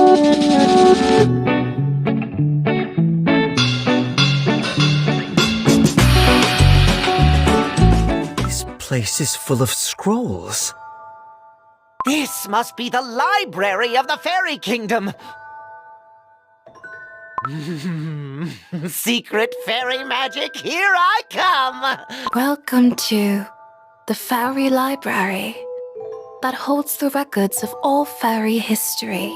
This place is full of scrolls. This must be the library of the Fairy Kingdom. Secret fairy magic, here I come! Welcome to the Fairy Library that holds the records of all fairy history.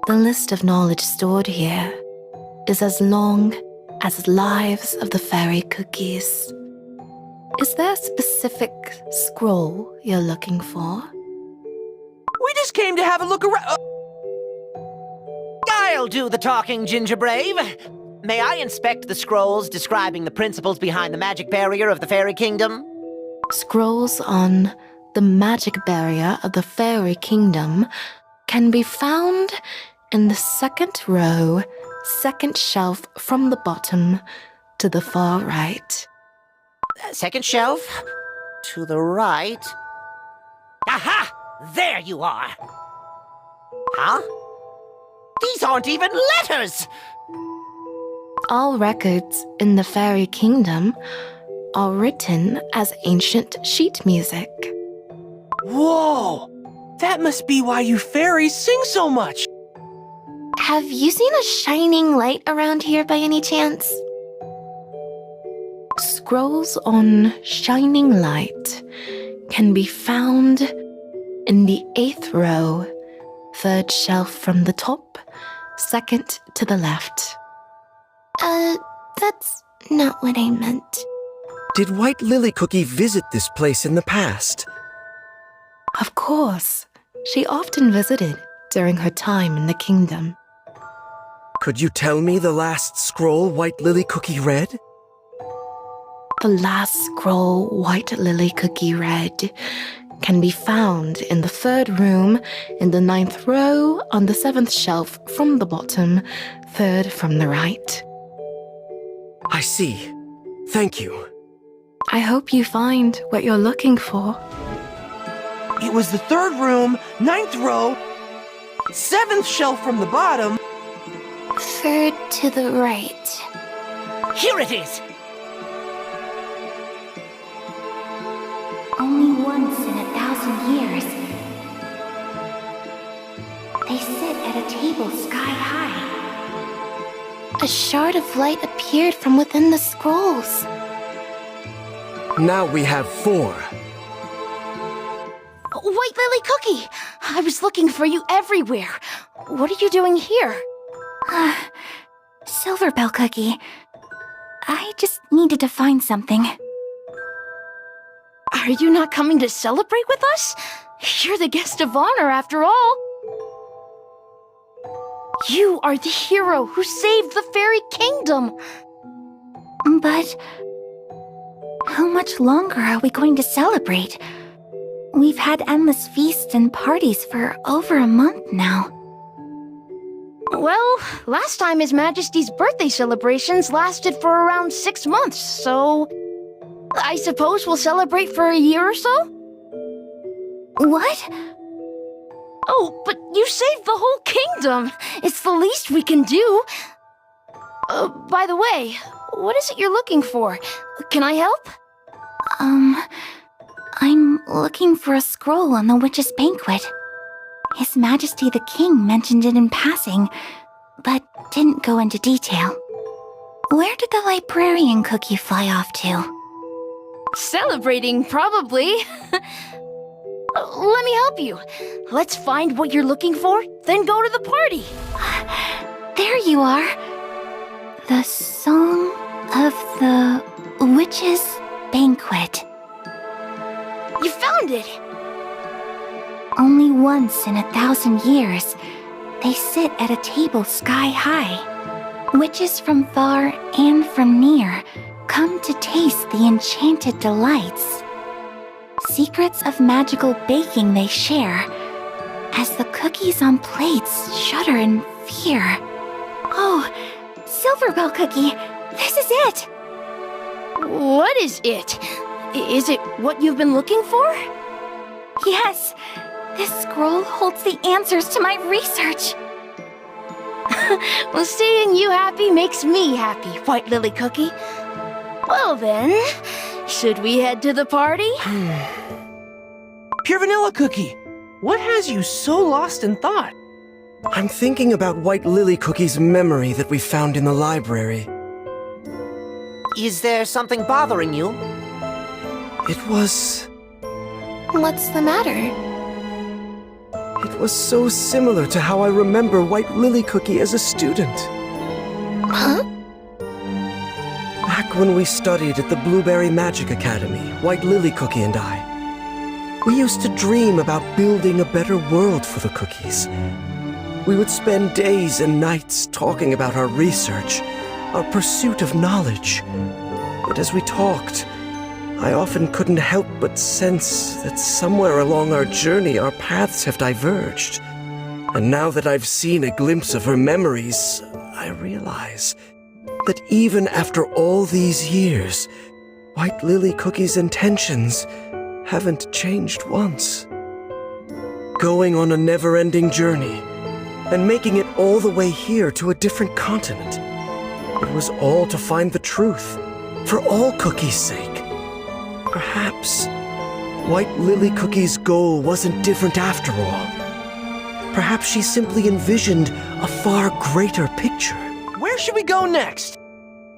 The list of knowledge stored here is as long as lives of the fairy cookies. Is there a specific scroll you're looking for? We just came to have a look around. I'll do the talking, Ginger Brave. May I inspect the scrolls describing the principles behind the magic barrier of the Fairy Kingdom? Scrolls on the magic barrier of the Fairy Kingdom can be found in the second row, second shelf from the bottom to the far right. Second shelf? To the right? Aha! There you are! Huh? These aren't even letters! All records in the Fairy Kingdom are written as ancient sheet music. Whoa! That must be why you fairies sing so much! Have you seen a shining light around here by any chance? Scrolls on shining light can be found in the 8th row, 3rd shelf from the top, 2nd to the left. That's not what I meant. Did White Lily Cookie visit this place in the past? Of course. She often visited during her time in the kingdom. Could you tell me the last scroll White Lily Cookie read? The last scroll White Lily Cookie read can be found in the 3rd room, in the 9th row, on the 7th shelf from the bottom, 3rd from the right. I see. Thank you. I hope you find what you're looking for. It was the 3rd room, 9th row, 7th shelf from the bottom. 3rd to the right. Here it is! Only once in 1,000 years. They sit at a table sky high. A shard of light appeared from within the scrolls. Now we have 4. White Lily Cookie! I was looking for you everywhere. What are you doing here? Silverbell Cookie. I just needed to find something. Are you not coming to celebrate with us? You're the guest of honor, after all. You are the hero who saved the Fairy Kingdom. But how much longer are we going to celebrate? We've had endless feasts and parties for over a month now. Well, last time His Majesty's birthday celebrations lasted for around 6 months, so I suppose we'll celebrate for a year or so? What? Oh, but you saved the whole kingdom! It's the least we can do! By the way, what is it you're looking for? Can I help? I'm looking for a scroll on the witch's banquet. His Majesty the King mentioned it in passing, but didn't go into detail. Where did the librarian cookie fly off to? Celebrating, probably. Let me help you. Let's find what you're looking for, then go to the party. There you are. The Song of the Witch's Banquet. You found it! Only once in 1,000 years, they sit at a table sky high. Witches from far and from near come to taste the enchanted delights. Secrets of magical baking they share, as the cookies on plates shudder in fear. Oh, Silverbell Cookie, this is it! What is it? Is it what you've been looking for? Yes, This scroll holds the answers to my research. Well, seeing you happy makes me happy, White Lily Cookie. Well then, should we head to the party? Pure Vanilla Cookie, what has you so lost in thought? I'm thinking about White Lily Cookie's memory that we found in the library. Is there something bothering you? It was... What's the matter? It was so similar to how I remember White Lily Cookie as a student. Huh? Back when we studied at the Blueberry Magic Academy, White Lily Cookie and I, we used to dream about building a better world for the cookies. We would spend days and nights talking about our research, our pursuit of knowledge. But as we talked, I often couldn't help but sense that somewhere along our journey our paths have diverged. And now that I've seen a glimpse of her memories, I realize that even after all these years, White Lily Cookie's intentions haven't changed once. Going on a never-ending journey and making it all the way here to a different continent. It was all to find the truth, for all Cookie's sake. Perhaps White Lily Cookie's goal wasn't different after all. Perhaps she simply envisioned a far greater picture. Where should we go next?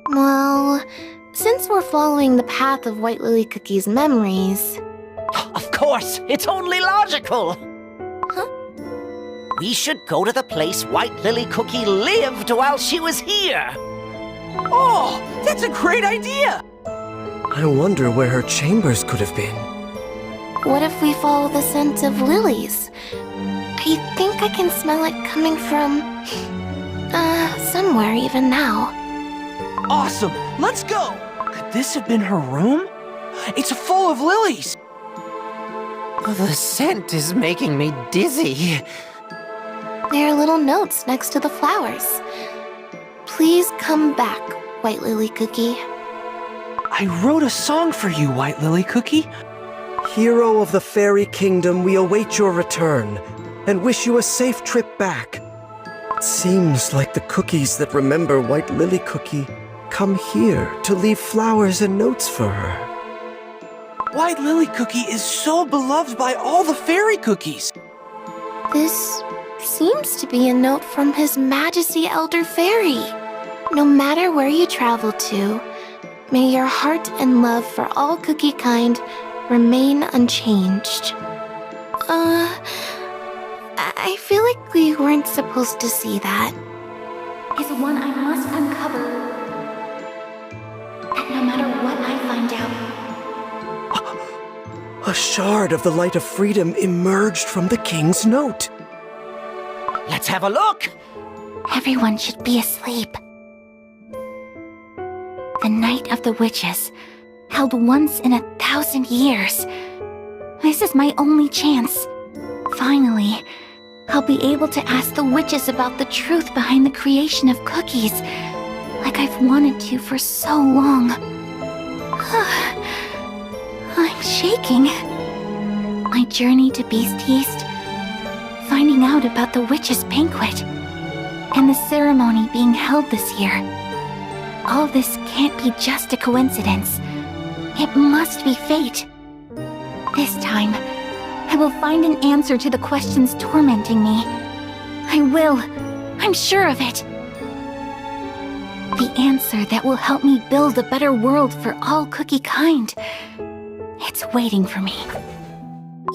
Well, since we're following the path of White Lily Cookie's memories... Of course, it's only logical. Huh? We should go to the place White Lily Cookie lived while she was here. Oh, that's a great idea! I wonder where her chambers could have been. What if we follow the scent of lilies? I think I can smell it coming from... somewhere even now. Awesome, let's go! Could this have been her room? It's full of lilies! The scent is making me dizzy. There are little notes next to the flowers. Please come back, White Lily Cookie. I wrote a song for you, White Lily Cookie. Hero of the Fairy Kingdom, we await your return and wish you a safe trip back. It seems like the cookies that remember White Lily Cookie come here to leave flowers and notes for her. White Lily Cookie is so beloved by all the fairy cookies. This seems to be a note from His Majesty Elder Fairy. No matter where you travel to, may your heart and love for all cookie kind remain unchanged. I feel like we weren't supposed to see that. Is one I must uncover. And no matter what I find out, A shard of the Light of Freedom emerged from the king's note. Let's have a look. everyone should be asleep. The Night of the Witches, held once in 1,000 years. This is my only chance. Finally, I'll be able to ask the witches about the truth behind the creation of cookies, like I've wanted to for so long. I'm shaking. My journey to Beast East, finding out about the witches' banquet, and the ceremony being held this year. All this can't be just a coincidence. It must be fate. This time, I will find an answer to the questions tormenting me. I will. I'm sure of it. The answer that will help me build a better world for all cookie kind. It's waiting for me.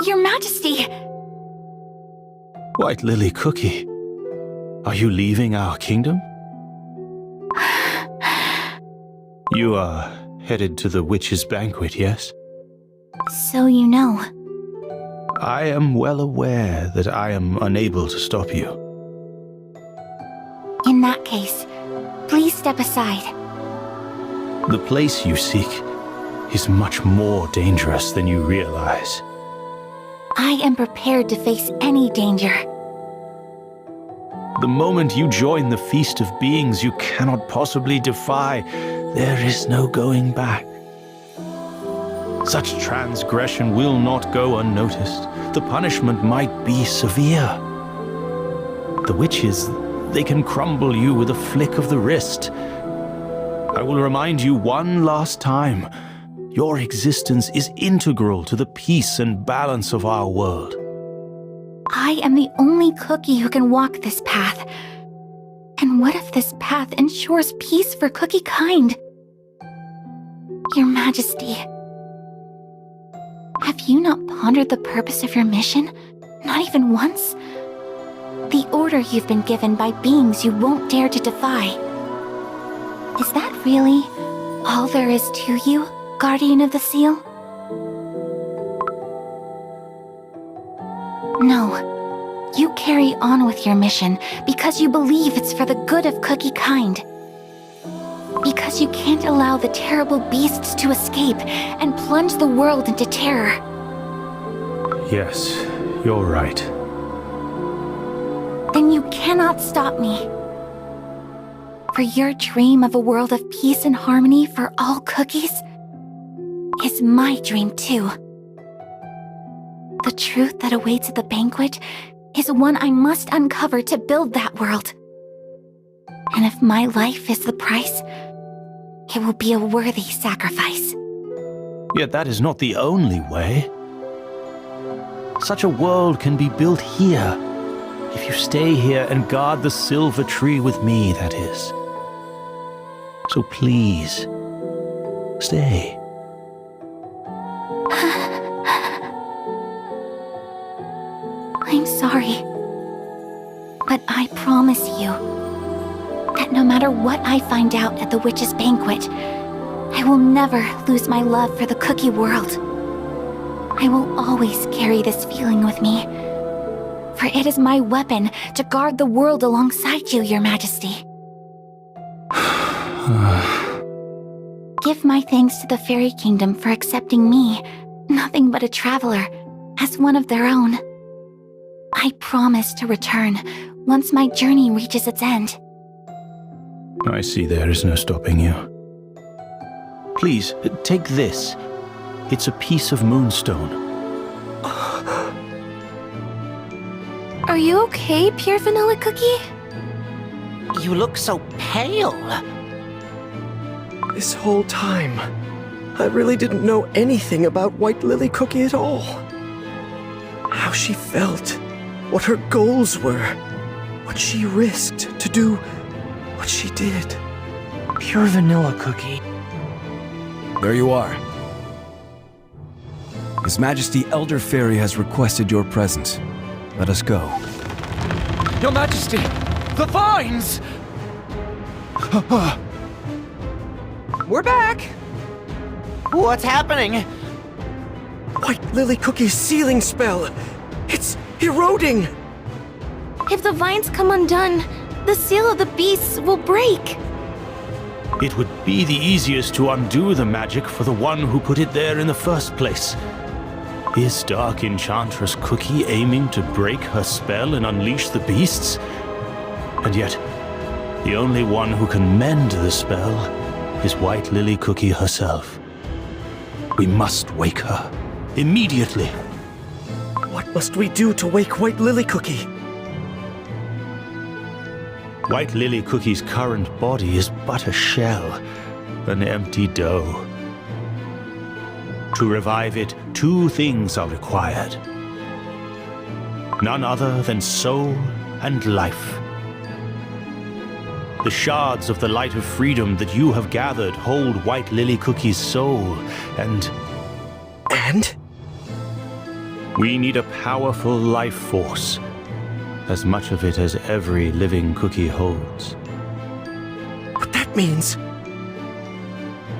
Your Majesty! White Lily Cookie, are you leaving our kingdom? You are headed to the witches' banquet, yes? So you know. I am well aware that I am unable to stop you. In that case, please step aside. The place you seek is much more dangerous than you realize. I am prepared to face any danger. The moment you join the feast of beings you cannot possibly defy, there is no going back. Such transgression will not go unnoticed. The punishment might be severe. The witches, they can crumble you with a flick of the wrist. I will remind you one last time. Your existence is integral to the peace and balance of our world. I am the only cookie who can walk this path. And what if this path ensures peace for cookie kind? Your Majesty, have you not pondered the purpose of your mission? Not even once? The order you've been given by beings you won't dare to defy. Is that really all there is to you, Guardian of the Seal? No. You carry on with your mission because you believe it's for the good of cookie kind. Because you can't allow the terrible beasts to escape and plunge the world into terror. Yes, you're right. Then you cannot stop me. For your dream of a world of peace and harmony for all cookies is my dream too. The truth that awaits at the banquet is one I must uncover to build that world. And if my life is the price, it will be a worthy sacrifice. Yet that is not the only way. Such a world can be built here. If you stay here and guard the silver tree with me, that is. So please, stay. I'm sorry. But I promise you that no matter what I find out at the witch's banquet, I will never lose my love for the cookie world. I will always carry this feeling with me, for it is my weapon to guard the world alongside you, Your Majesty. Give my thanks to the Fairy Kingdom for accepting me, nothing but a traveler, as one of their own. I promise to return once my journey reaches its end. I see there is no stopping you. Please, take this. It's a piece of moonstone. Are you okay, Pure Vanilla Cookie? You look so pale. This whole time, I really didn't know anything about White Lily Cookie at all. How she felt, what her goals were, what she risked to do what she did. Pure Vanilla Cookie. There you are. His Majesty Elder Fairy has requested your presence. Let us go. Your Majesty, the vines! We're back! What's happening? White Lily Cookie's sealing spell! It's eroding! If the vines come undone, the seal of the beasts will break. It would be the easiest to undo the magic for the one who put it there in the first place. Is Dark Enchantress Cookie aiming to break her spell and unleash the beasts? And yet, the only one who can mend the spell is White Lily Cookie herself. We must wake her. Immediately. What must we do to wake White Lily Cookie? White Lily Cookie's current body is but a shell, an empty dough. To revive it, two things are required. None other than soul and life. The shards of the light of freedom that you have gathered hold White Lily Cookie's soul, and... And? We need a powerful life force, as much of it as every living cookie holds. What that means?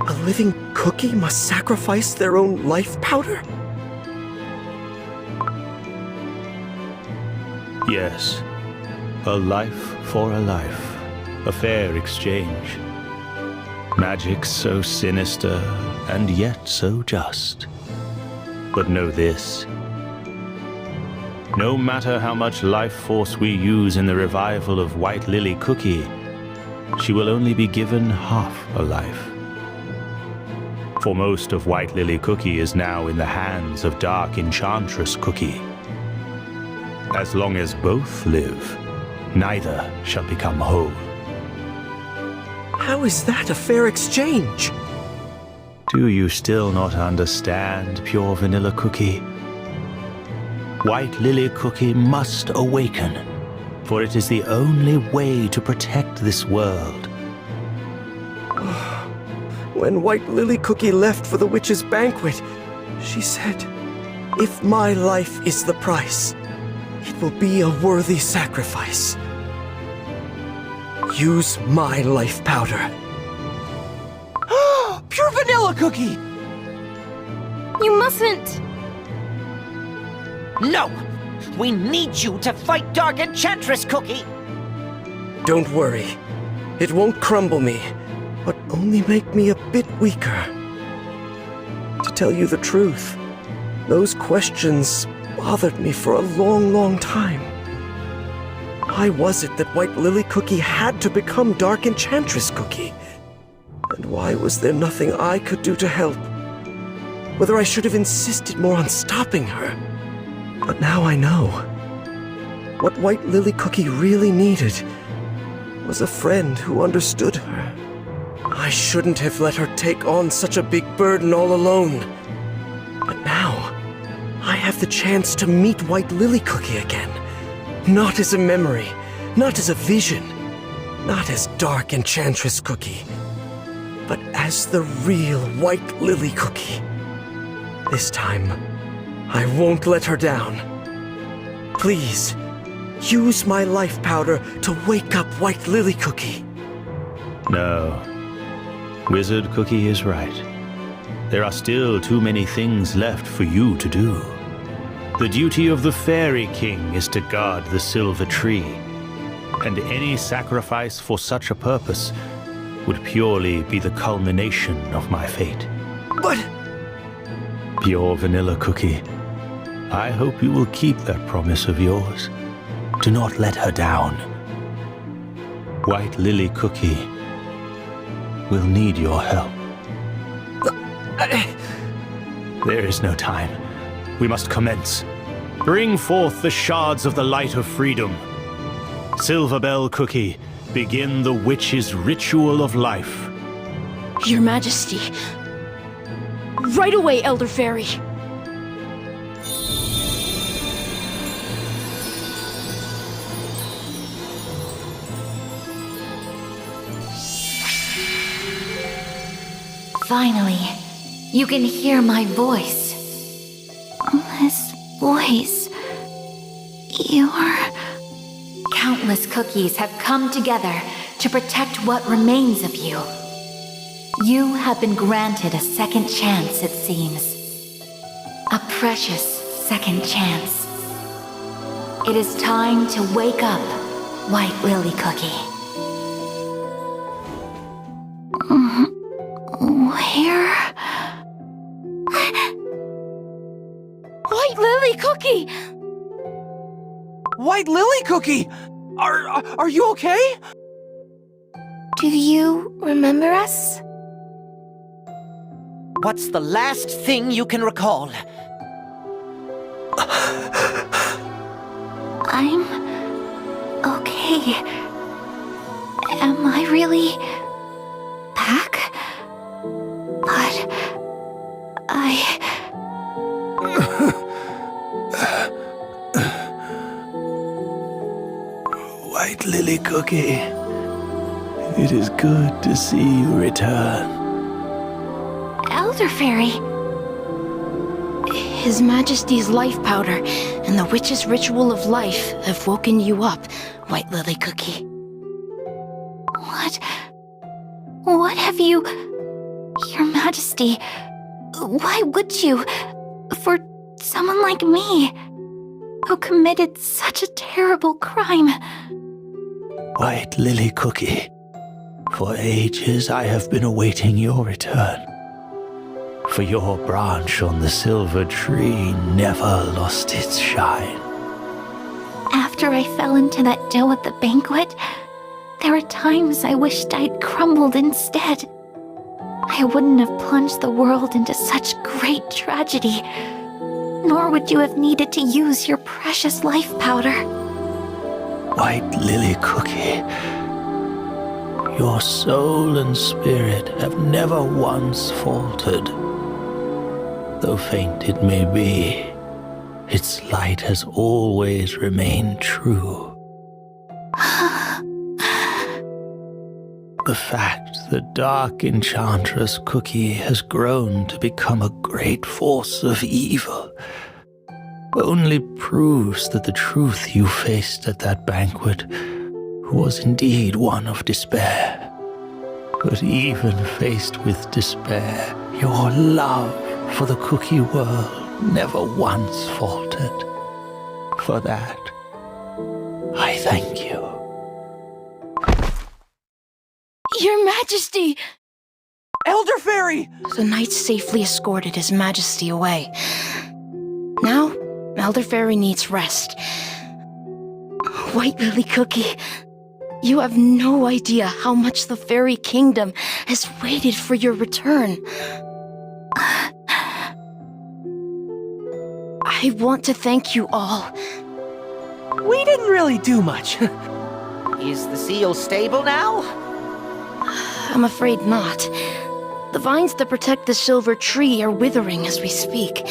A living cookie must sacrifice their own life powder? Yes, a life for a life. A fair exchange. Magic so sinister, and yet so just. But know this. No matter how much life force we use in the revival of White Lily Cookie, she will only be given half a life. For most of White Lily Cookie is now in the hands of Dark Enchantress Cookie. As long as both live, neither shall become whole. How is that a fair exchange? Do you still not understand, Pure Vanilla Cookie? White Lily Cookie must awaken, for it is the only way to protect this world. When White Lily Cookie left for the witch's banquet, she said, "If my life is the price, it will be a worthy sacrifice. Use my life powder." Pure vanilla cookie! You mustn't! No! We need you to fight Dark Enchantress Cookie! Don't worry. It won't crumble me, but only make me a bit weaker. To tell you the truth, those questions bothered me for a long, long time. Why was it that White Lily Cookie had to become Dark Enchantress Cookie? And why was there nothing I could do to help? Whether I should have insisted more on stopping her. But now I know. What White Lily Cookie really needed was a friend who understood her. I shouldn't have let her take on such a big burden all alone. But now, I have the chance to meet White Lily Cookie again. Not as a memory, not as a vision, not as Dark Enchantress Cookie, but as the real White Lily Cookie. This time, I won't let her down. Please, use my life powder to wake up White Lily Cookie. No. Wizard Cookie is right. There are still too many things left for you to do. The duty of the Fairy King is to guard the Silver Tree, and any sacrifice for such a purpose would purely be the culmination of my fate. But... Pure Vanilla Cookie, I hope you will keep that promise of yours. Do not let her down. White Lily Cookie will need your help. There is no time. We must commence. Bring forth the shards of the light of freedom. Silverbell Cookie, begin the witch's ritual of life. Your Majesty. Right away, Elder Fairy. Finally, you can hear my voice. This voice... Your... Countless cookies have come together to protect what remains of you. You have been granted a second chance, it seems. A precious second chance. It is time to wake up, White Lily Cookie. Where? White Lily Cookie! White Lily Cookie! Are you okay? Do you remember us? What's the last thing you can recall? I'm... okay. Am I really... back? But... White Lily Cookie, it is good to see you return. Elder Fairy... His Majesty's life powder and the witch's ritual of life have woken you up, White Lily Cookie. What have you... Your Majesty... Why would you... For someone like me... who committed such a terrible crime... White Lily Cookie, for ages I have been awaiting your return. For your branch on the silver tree never lost its shine. After I fell into that dough at the banquet, there were times I wished I'd crumbled instead. I I wouldn't have plunged the world into such great tragedy. Nor would you have needed to use your precious life powder. White Lily Cookie, your soul and spirit have never once faltered. Though faint it may be, its light has always remained true. The fact that Dark Enchantress Cookie has grown to become a great force of evil only proves that the truth you faced at that banquet was indeed one of despair. But even faced with despair, your love for the cookie world never once faltered. For that, I thank you. Your Majesty! Elder Fairy! The knight safely escorted His Majesty away. Now, Elder Fairy needs rest. White Lily Cookie, you have no idea how much the Fairy Kingdom has waited for your return. I want to thank you all. We didn't really do much. Is the seal stable now? I'm afraid not. The vines that protect the silver tree are withering as we speak.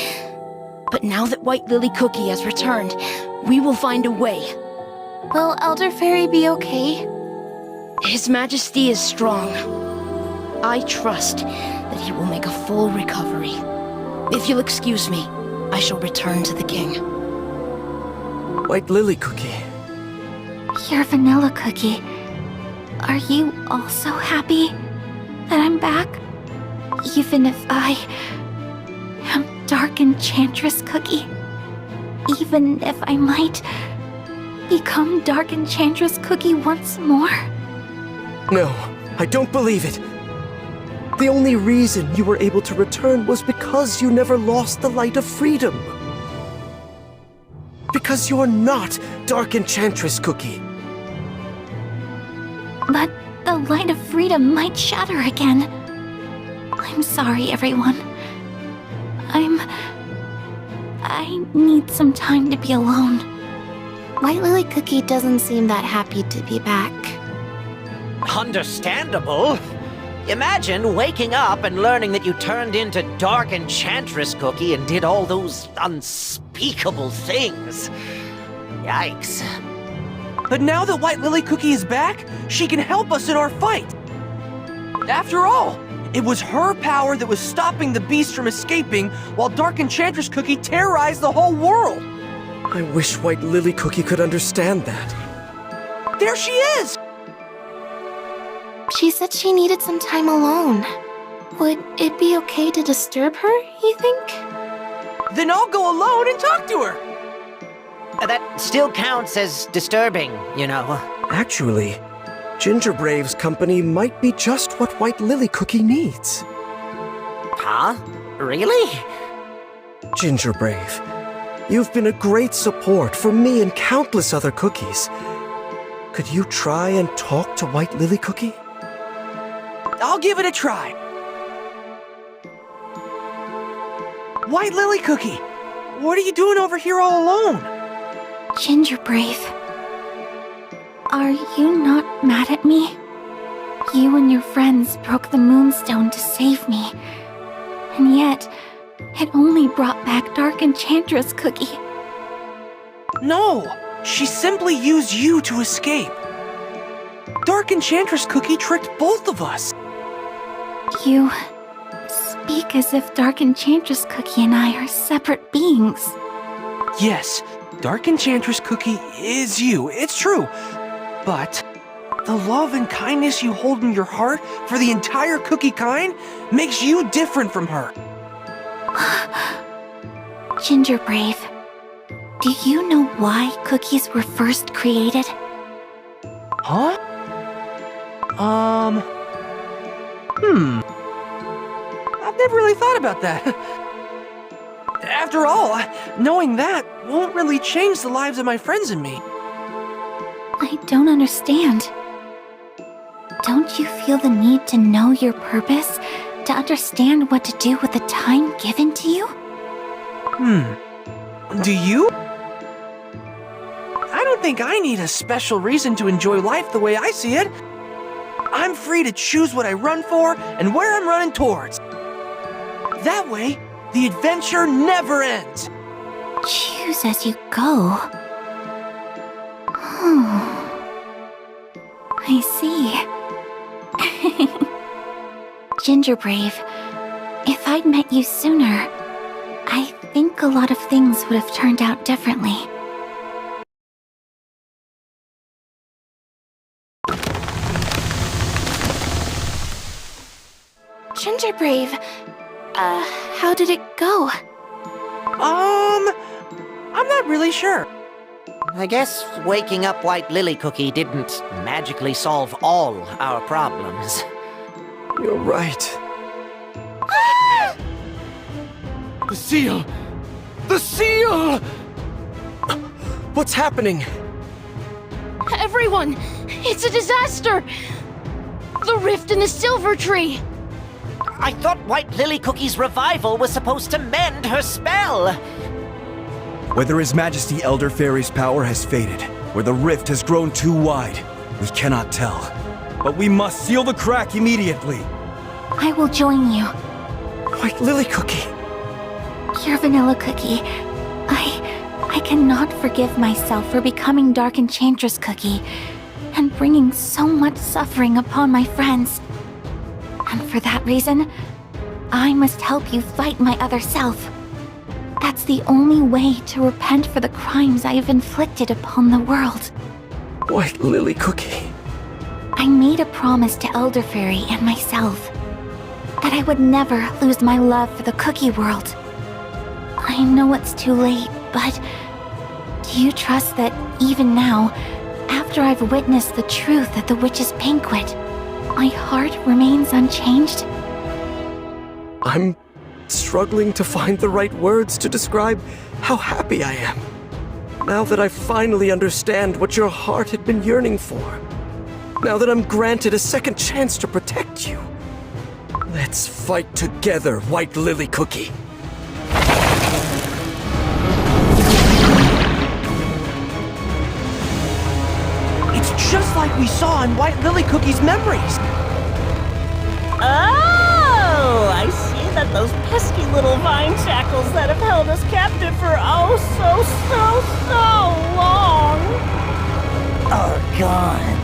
But now that White Lily Cookie has returned, we will find a way. Will Elder Fairy be okay? His Majesty is strong. I trust that he will make a full recovery. If you'll excuse me, I shall return to the king. White Lily Cookie. Your Vanilla Cookie. Are you also happy that I'm back? Even if I am Dark Enchantress Cookie? Even if I might become Dark Enchantress Cookie once more? No, I don't believe it. The only reason you were able to return was because you never lost the light of freedom. Because you're not Dark Enchantress Cookie. But the light of freedom might shatter again. I'm sorry, everyone. I need some time to be alone. White Lily Cookie doesn't seem that happy to be back. Understandable. Imagine waking up and learning that you turned into Dark Enchantress Cookie and did all those unspeakable things. Yikes. But now that White Lily Cookie is back, she can help us in our fight. After all, it was her power that was stopping the beast from escaping while Dark Enchantress Cookie terrorized the whole world. I wish White Lily Cookie could understand that. There she is! She said she needed some time alone. Would it be okay to disturb her, you think? Then I'll go alone and talk to her. That still counts as disturbing, you know. Actually, Ginger Brave's company might be just what White Lily Cookie needs. Huh? Really? Ginger Brave, you've been a great support for me and countless other cookies. Could you try and talk to White Lily Cookie? I'll give it a try. White Lily Cookie, what are you doing over here all alone? Ginger Brave. Are you not mad at me? You and your friends broke the Moonstone to save me. And yet, it only brought back Dark Enchantress Cookie. No, she simply used you to escape. Dark Enchantress Cookie tricked both of us. You speak as if Dark Enchantress Cookie and I are separate beings. Yes, Dark Enchantress Cookie is you, it's true. But the love and kindness you hold in your heart for the entire cookie kind makes you different from her. Ginger Brave, do you know why cookies were first created? Huh? I've never really thought about that. After all, knowing that won't really change the lives of my friends and me. I don't understand. Don't you feel the need to know your purpose to understand what to do with the time given to you? Do you? I don't think I need a special reason to enjoy life the way I see it. I'm free to choose what I run for and where I'm running towards. That way, the adventure never ends. Choose as you go. I see. Gingerbrave, if I'd met you sooner, I think a lot of things would have turned out differently. Gingerbrave, how did it go? I'm not really sure. I guess waking up White Lily Cookie didn't magically solve all our problems. You're right. The seal! The seal! What's happening? Everyone! It's a disaster! The rift in the silver tree! I thought White Lily Cookie's revival was supposed to mend her spell. Whether His Majesty Elder Fairy's power has faded, or the rift has grown too wide, we cannot tell. But we must seal the crack immediately. I will join you. White Lily Cookie. Pure Vanilla Cookie. I cannot forgive myself for becoming Dark Enchantress Cookie and bringing so much suffering upon my friends. And for that reason, I must help you fight my other self. That's the only way to repent for the crimes I have inflicted upon the world. White Lily Cookie. I made a promise to Elder Fairy and myself that I would never lose my love for the cookie world. I know it's too late, but do you trust that even now, after I've witnessed the truth at the witch's banquet, my heart remains unchanged? I'm struggling to find the right words to describe how happy I am. Now that I finally understand what your heart had been yearning for. Now that I'm granted a second chance to protect you. Let's fight together, White Lily Cookie. It's just like we saw in White Lily Cookie's memories. Oh, I see that those pesky little vine shackles that have held us captive for so long are gone.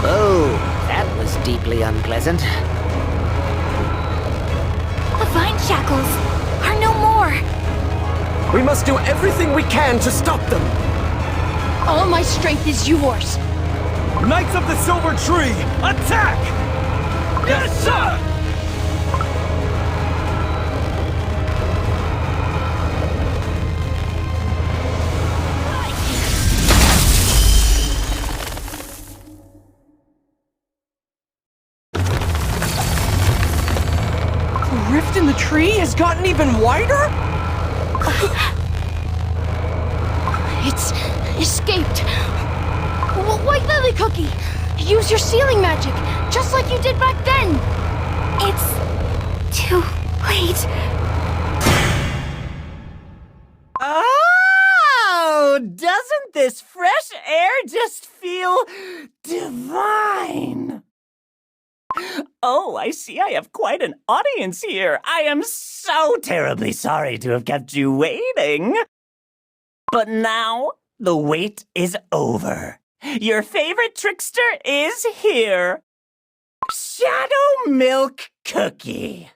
Oh, that was deeply unpleasant. The vine shackles are no more. We must do everything we can to stop them. All my strength is yours. Knights of the Silver Tree, attack! Yes, sir! The rift in the tree has gotten even wider? It's escaped. White Lily Cookie, use your sealing magic, just like you did back then. It's too late. Oh, doesn't this fresh air just feel divine? Oh, I see I have quite an audience here. I am so terribly sorry to have kept you waiting. But now, the wait is over. Your favorite trickster is here. Shadow Milk Cookie.